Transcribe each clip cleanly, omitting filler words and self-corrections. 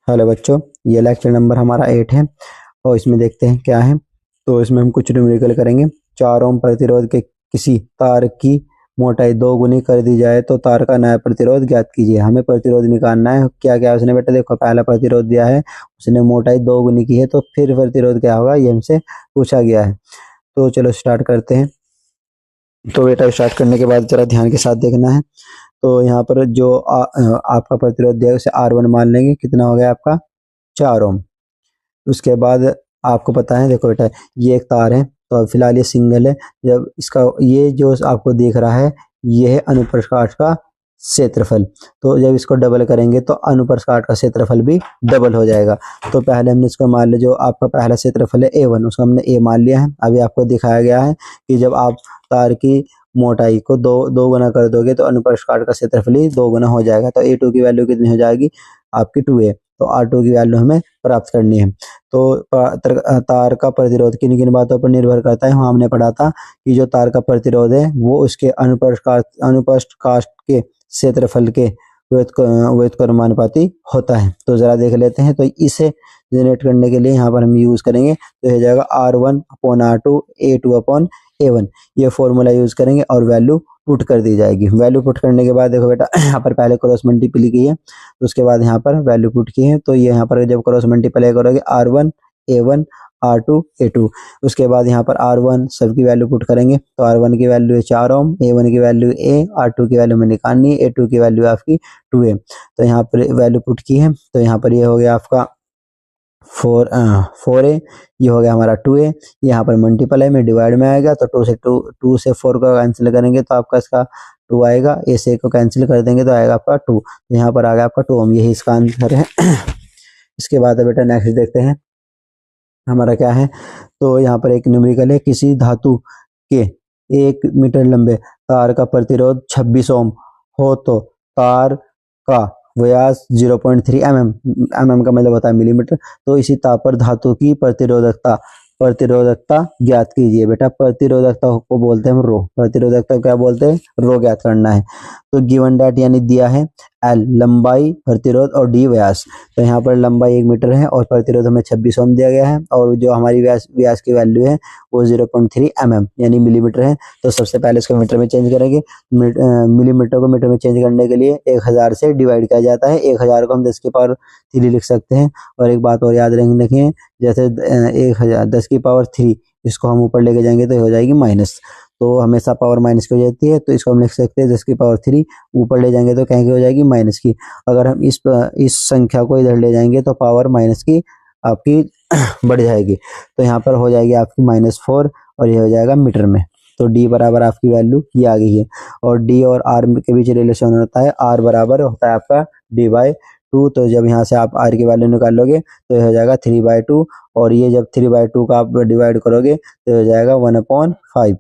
Hello बच्चों, ये lecture number हमारा 8 है और इसमें देखते हैं क्या है। तो इसमें हम कुछ न्यूमेरिकल करेंगे। 4 ओम प्रतिरोध के किसी तार की मोटाई 2 गुनी कर दी जाए तो तार का नया प्रतिरोध ज्ञात कीजिए। हमें प्रतिरोध निकालना है। क्या क्या उसने बेटा देखो, पहला प्रतिरोध दिया है, उसने मोटाई 2 गुनी की है, तो फिर प्रतिरोध क्या होगा ये हमसे पूछा गया है। तो चलो स्टार्ट करते हैं। तो बेटा स्टार्ट करने के बाद जरा ध्यान के साथ देखना है। तो यहाँ पर जो आपका प्रतिरोध दिया है उसे R1 मान लेंगे। कितना हो गया आपका? 4 ओम। उसके बाद आपको पता है, देखो बेटा ये एक तार है, तो अब फिलहाल ये सिंगल है। जब इसका ये जो आपको दिख रहा है ये है अनुप्रस्थ काट का क्षेत्रफल। तो जब इसको डबल करेंगे तो अनुप्रस्थ काट का क्षेत्रफल भी डबल हो जाएगा। तो पहले हमने इसको मान लिया, जो आपका पहला क्षेत्रफल है A1, उसको हमने A मान लिया है। अभी आपको दिखाया गया है कि जब आप तार की मोटाई को दो गुना कर दोगे तो अनुप्रस्थ काट का क्षेत्रफल ही 2 गुना हो जाएगा। तो A2 की वैल्यू कितनी हो जाएगी? आपकी 2A। तो R2 की वैल्यू हमें प्राप्त करनी है। तो तार का प्रतिरोध किन किन बातों पर निर्भर करता है? हमने पढ़ा था कि जो तार का प्रतिरोध है वो उसके अनुप्रस्थ काट के क्षेत्रफल के व्युत्क्रमानुपाती होता है। तो जरा देख लेते हैं। तो इसे जनरेट करने के लिए यहाँ पर हम यूज करेंगे, तो हो जाएगा R1/R2 A2/A1। ये फॉर्मूला यूज करेंगे और वैल्यू पुट कर दी जाएगी। वैल्यू पुट करने के बाद देखो बेटा यहाँ पर पहले क्रॉस मल्टीप्लाई की है, तो उसके बाद यहाँ पर वैल्यू पुट की है। तो ये यहाँ पर जब क्रॉस मल्टीप्लाई करोगे R1 A1 R2 A2, उसके बाद यहाँ पर R1 सबकी वैल्यू पुट करेंगे। तो R1 की वैल्यू है 4 ओम, A1 की वैल्यू A, R2 की वैल्यू में निकालनी है, A2 की वैल्यू आपकी 2A। तो यहाँ पर वैल्यू पुट की है। तो यहाँ पर ये हो गया आपका 4A, ये हो गया हमारा 2A। यहाँ पर मल्टीप्लाई में डिवाइड में आएगा, तो 2 से 4 को कैंसिल करेंगे तो आपका इसका 2 आएगा। ए से को कैंसिल कर देंगे तो आएगा आपका 2। यहाँ पर आ गया आपका 2 ओम, यही इसका आंसर है। इसके बाद बेटा नेक्स्ट देखते हैं हमारा क्या है। तो यहाँ पर एक न्यूमेरिकल है, किसी धातु के 1 मीटर लंबे तार का प्रतिरोध 26 ओम हो तो तार का व्यास 0.3 mm का मतलब होता है मिलीमीटर। तो इसी ताप पर धातु की प्रतिरोधकता ज्ञात कीजिए। बेटा प्रतिरोधकता को बोलते हैं हम रो। प्रतिरोधकता क्या बोलते हैं? रो ज्ञात करना है। तो गिवन डैट यानी दिया है L लंबाई, प्रतिरोध और D व्यास। तो यहाँ पर लंबाई 1 मीटर है और प्रतिरोध हमें 26 ओम दिया गया है, और जो हमारी व्यास की वैल्यू है वो 0.3 mm यानी मिलीमीटर है। तो सबसे पहले इसको मीटर में चेंज करेंगे। मिलीमीटर को मीटर में चेंज करने के लिए 1000 से डिवाइड किया जाता है। 1000 को हम 10 की पावर 3 लिख सकते हैं। और एक बात और याद रखें, जैसे 1000 10 की पावर 3 इसको हम ऊपर लेके जाएंगे तो हो जाएगी माइनस। तो हमेशा पावर माइनस की हो जाती है, तो इसको हम लिख सकते हैं 10 की पावर 3 ऊपर ले जाएंगे तो कहीं की हो जाएगी माइनस की। अगर हम इस संख्या को इधर ले जाएंगे तो पावर माइनस की आपकी बढ़ जाएगी। तो यहाँ पर हो जाएगी आपकी -4 और ये हो जाएगा मीटर में। तो D बराबर आपकी वैल्यू ये आ गई है। और D और R के बीच रिलेशन होता है, R बराबर होता है आपका D/2। तो जब यहाँ से आप R की वैल्यू निकालोगे तो ये हो जाएगा 3/2, और ये जब 3/2 का आप डिवाइड करोगे तो हो जाएगा 1/5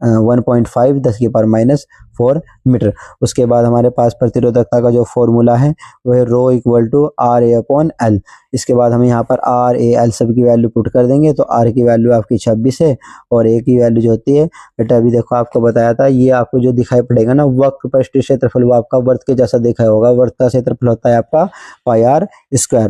1.5 10 की पावर -4 मीटर। उसके बाद हमारे पास प्रतिरोधकता का जो फॉर्मूला है वह रो इक्वल टू RA/L। इसके बाद हम यहाँ पर RAL सब की वैल्यू पुट कर देंगे। तो R की वैल्यू आपकी 26 है और A की वैल्यू जो होती है बेटा, अभी देखो आपको बताया था, ये आपको जो दिखाई पड़ेगा ना वक्र पृष्ठ क्षेत्रफल, वो आपका वर्त के जैसा दिखाई होगा। वर्त का क्षेत्रफल होता है आपका πr²।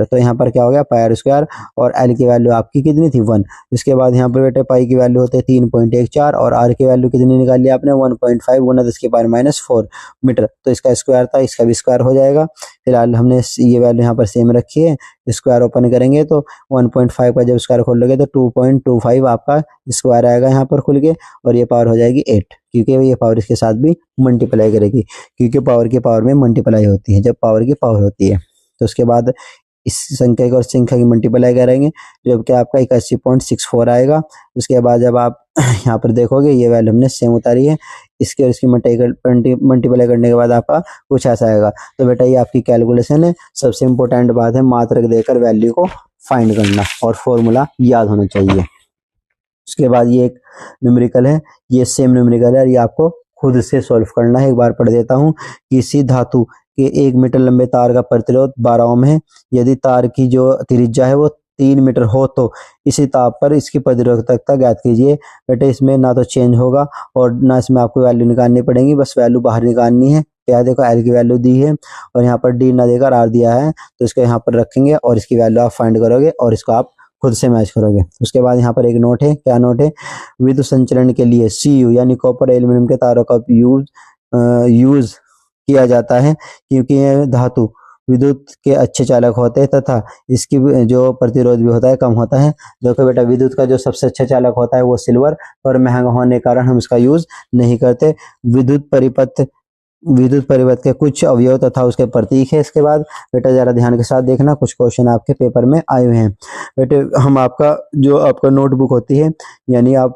तो यहाँ पर क्या हो गया πr², और L की वैल्यू आपकी कितनी थी 1। इसके बाद यहाँ पर बेटे पाई की वैल्यू होती है 3.14 और R की वैल्यू कितनी निकाली आपने 1.5 गुना 10 की पावर -4 मीटर। तो इसका स्क्वायर था, इसका भी स्क्वायर हो जाएगा। फिलहाल हमने ये वैल्यू यहाँ पर सेम रखी है। स्क्वायर ओपन करेंगे तो 1.5 का जब स्क्वायर खोलोगे तो 2.25 आपका स्क्वायर आएगा यहाँ पर खुल के, और ये पावर हो जाएगी 8, क्योंकि ये पावर इसके साथ भी मल्टीप्लाई करेगी, क्योंकि पावर की पावर में मल्टीप्लाई होती है जब पावर की पावर होती है। तो उसके बाद इस संख्या की और संख्या की मल्टीप्लाई करेंगे जब कि आपका 81.64 आएगा। उसके बाद जब आप यहाँ पर देखोगे ये वैल्यू हमने सेम उतारी है, इसके और इसकी मल्टीप्लाई करने के बाद आपका कुछ ऐसा आएगा। तो बेटा ये आपकी कैलकुलेशन है। सबसे इंपॉर्टेंट बात है मात्रक देकर वैल्यू को फाइंड करना और फॉर्मूला याद होना चाहिए। उसके बाद ये एक न्यूमेरिकल है, ये सेम न्यूमेरिकल है और ये आपको खुद से सॉल्व करना है। एक बार पढ़ देता हूँ। किसी धातु के 1 मीटर लंबे तार का प्रतिरोध 12 ओम है। यदि तार की जो त्रिज्या है वो 3 मीटर हो तो इसी ताप पर इसकी प्रतिरोधकता ज्ञात कीजिए। बेटे इसमें ना तो चेंज होगा और ना इसमें आपको वैल्यू निकालनी पड़ेगी, बस वैल्यू बाहर निकालनी है। क्या देखो एल की वैल्यू दी है और यहाँ पर डी ना देकर आर दिया है, तो इसको यहाँ पर रखेंगे और इसकी वैल्यू आप फाइंड करोगे और इसको आप खुद से मैच करोगे। उसके बाद यहाँ पर एक नोट है, क्या नोट है, विद्युत संचरण के लिए CU यानी कॉपर एल्यूमिनियम के तारों का यूज किया जाता है, क्योंकि ये धातु विद्युत के अच्छे चालक होते हैं तथा इसकी जो प्रतिरोध भी होता है कम होता है। देखो बेटा, विद्युत का जो सबसे अच्छा चालक होता है वो सिल्वर, पर महंगा होने के कारण हम इसका यूज नहीं करते। विद्युत परिपथ के कुछ अवयव तथा उसके प्रतीक है। इसके बाद बेटा जरा ध्यान के साथ देखना, कुछ क्वेश्चन आपके पेपर में आए हुए हैं। बेटे हम आपका नोटबुक होती है, यानी आप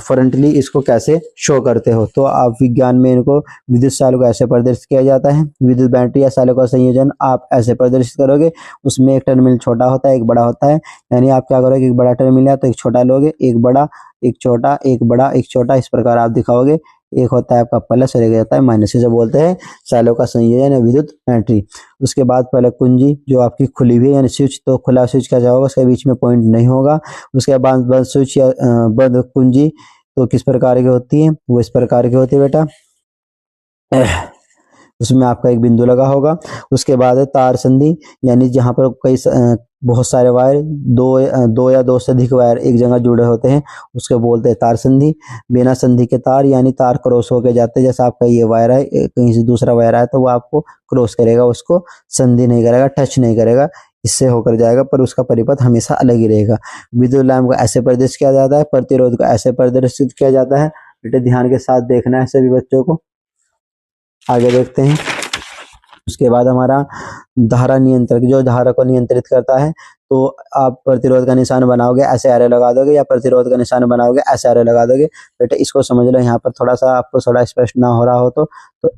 फ्रंटली इसको कैसे शो करते हो, तो आप विज्ञान में इनको विद्युत चालक को ऐसे प्रदर्शित किया जाता है। विद्युत बैटरी या चालक का संयोजन आप ऐसे प्रदर्शित करोगे, उसमें एक टर्मिनल छोटा होता है, एक बड़ा होता है, यानी आप क्या करोगे, एक बड़ा टर्मिनल है तो एक छोटा लोगे, एक बड़ा, एक छोटा, एक बड़ा, एक छोटा, इस प्रकार आप दिखाओगे। एक होता है आपका प्लस और एक होता है माइनस, इसे बोलते हैं चालकों का संयोजन या विद्युत बैटरी। उसके बाद पहले कुंजी जो आपकी खुली हुई है, यानी स्विच, तो खुला स्विच क्या होगा, उसके बीच में पॉइंट नहीं होगा। उसके बाद बंद स्विच या बंद कुंजी तो किस प्रकार की होती है, वो इस प्रकार की होती है बेटा, उसमें आपका एक बिंदु लगा होगा। उसके बाद है तार संधि, यानी जहाँ पर बहुत सारे वायर, दो या दो से अधिक वायर एक जगह जुड़े होते हैं, उसको बोलते हैं तार संधि। बिना संधि के तार, यानी तार क्रॉस होकर जाते हैं, जैसे आपका ये वायर है, कहीं से दूसरा वायर आया तो वो आपको क्रॉस करेगा, उसको संधि नहीं करेगा, टच नहीं करेगा, इससे होकर जाएगा, पर उसका परिपथ हमेशा अलग ही रहेगा। विद्युत लैंप को ऐसे प्रदर्शित किया जाता है, प्रतिरोध को ऐसे प्रदर्शित किया जाता है। बेटे ध्यान के साथ देखना है सभी बच्चों को। आगे देखते हैं। उसके बाद हमारा धारा नियंत्रक, जो धारा को नियंत्रित करता है, तो आप प्रतिरोध का निशान बनाओगे ऐसे एरो लगा दोगे, या प्रतिरोध का निशान बनाओगे ऐसे एरो लगा दोगे। बेटे इसको समझ लो, यहाँ पर थोड़ा सा आपको थोड़ा स्पष्ट ना हो रहा हो तो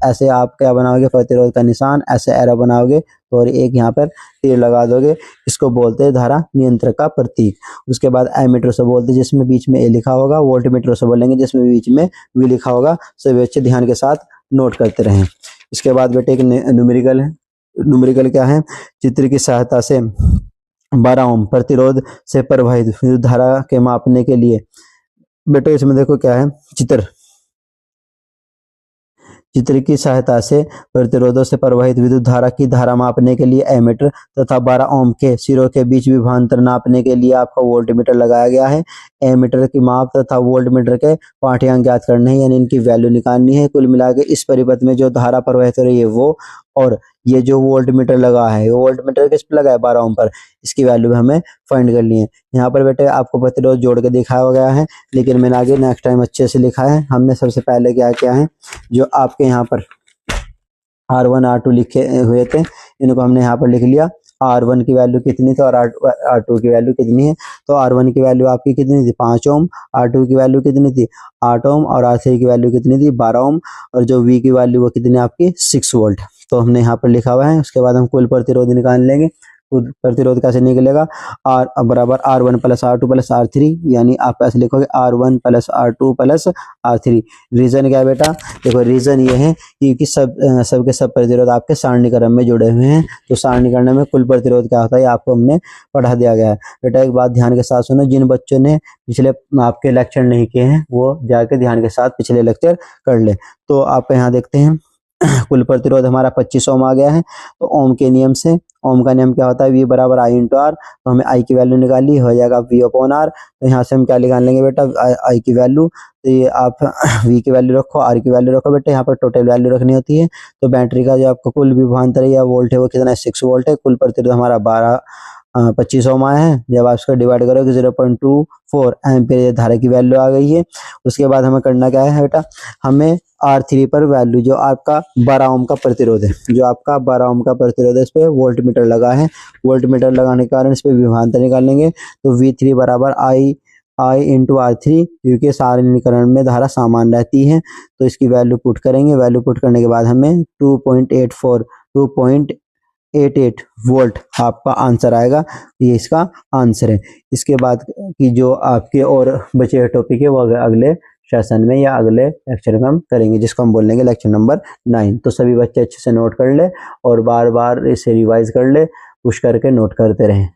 ऐसे आप क्या बनाओगे, प्रतिरोध का निशान ऐसे एरो बनाओगे और एक यहाँ पर तीर लगा दोगे, इसको बोलते हैं धारा नियंत्रक का प्रतीक। उसके बाद एमीटर से बोलते हैं जिसमें बीच में ए लिखा होगा, वोल्टमीटर से बोलेंगे जिसमें बीच में वी लिखा होगा। सभी बच्चे ध्यान के साथ नोट करते रहें। इसके बाद बेटे एक न्यूमेरिकल है। न्यूमेरिकल क्या है, चित्र की सहायता से 12 ओम प्रतिरोध से प्रवाहित विद्युत धारा के मापने के लिए। बेटे इसमें देखो क्या है, चित्र की सहायता से प्रतिरोधों से प्रवाहित विद्युत धारा की धारा मापने के लिए एमीटर तथा 12 ओम के सिरों के बीच विभवांतर नापने के लिए आपका वोल्टमीटर लगाया गया है। एमीटर की माप तथा वोल्टमीटर के पाठ्यांक ज्ञात करने हैं, यानी इनकी वैल्यू निकालनी है। कुल मिला के इस परिपथ में जो धारा प्रवाहित हो रही है वो, और ये जो वोल्टमीटर लगा है, वो वोल्टमीटर किस पर लगा है, 12 ओम पर, इसकी वैल्यू हमें फाइंड करनी है। यहाँ पर बेटे आपको प्रतिरोध जोड़ के दिखाया गया है, लेकिन मैंने आगे नेक्स्ट टाइम अच्छे से लिखा है। हमने सबसे पहले क्या किया है, जो आपके यहाँ पर R1 R2 लिखे हुए थे, इनको हमने यहाँ पर लिख लिया। R1 की वैल्यू कितनी थी और R2 की वैल्यू कितनी है, तो R1 की वैल्यू आपकी कितनी थी, 5 ओम, R2 की वैल्यू कितनी थी, 8 ओम, और R3 की वैल्यू कितनी थी, 12 ओम, और जो V की वैल्यू वो कितनी आपकी 6 वोल्ट, तो हमने यहाँ पर लिखा हुआ है। उसके बाद हम कुल प्रतिरोध निकाल लेंगे। कुल प्रतिरोध कैसे निकलेगा, R बराबर R1 plus R2 plus R3, यानी आप ऐसे लिखोगे R1 plus R2 plus R3। Reason क्या है बेटा, देखो रीजन ये है क्योंकि सबके सब प्रतिरोध आपके सारणी क्रम में जुड़े हुए हैं, तो सारणी क्रम में कुल प्रतिरोध क्या होता है आपको हमने पढ़ा दिया गया है। बेटा एक बात ध्यान के साथ सुनो, जिन बच्चों ने पिछले आपके लेक्चर नहीं किए हैं वो जाके ध्यान के साथ पिछले लेक्चर कर ले। तो आप यहाँ देखते हैं कुल प्रतिरोध हमारा 25 ओम आ गया है। तो ओम के नियम से, ओम का नियम क्या होता है, V बराबर I इंटू आर, तो हमें I की वैल्यू निकाली, हो जाएगा V अपॉन आर। तो यहाँ से हम क्या निकाल लेंगे बेटा, I की वैल्यू, तो ये आप V की वैल्यू रखो, R की वैल्यू रखो। बेटा यहाँ पर टोटल वैल्यू रखनी होती है। तो बैटरी का जो आपका कुल विभवांतर या वोल्ट है वो कितना है, 6 वोल्ट है। कुल प्रतिरोध हमारा 25 ओम आया है। जब आप इसको डिवाइड करोगे 0.24 एम्पीयर धारा की वैल्यू आ गई है। उसके बाद हमें करना क्या है बेटा, हमें R3 पर वैल्यू जो आपका 12 ओम का प्रतिरोध है, जो आपका 12 ओम का प्रतिरोध है, इस पे वोल्टमीटर लगा है। वोल्टमीटर लगाने के कारण इस पे विभवांतर निकालेंगे। तो V3 बराबर I इंटू R3, क्योंकि सारणीकरण में धारा समान रहती है, तो इसकी वैल्यू पुट करेंगे। वैल्यू पुट करने के बाद हमें 2.88 वोल्ट आपका आंसर आएगा। ये इसका आंसर है। इसके बाद की जो आपके और बचे हुए टॉपिक है वो अगले सेशन में या अगले लेक्चर में हम करेंगे, जिसको हम बोलेंगे लेक्चर नंबर 9। तो सभी बच्चे अच्छे से नोट कर ले और बार बार इसे रिवाइज कर ले, पुश करके नोट करते रहें।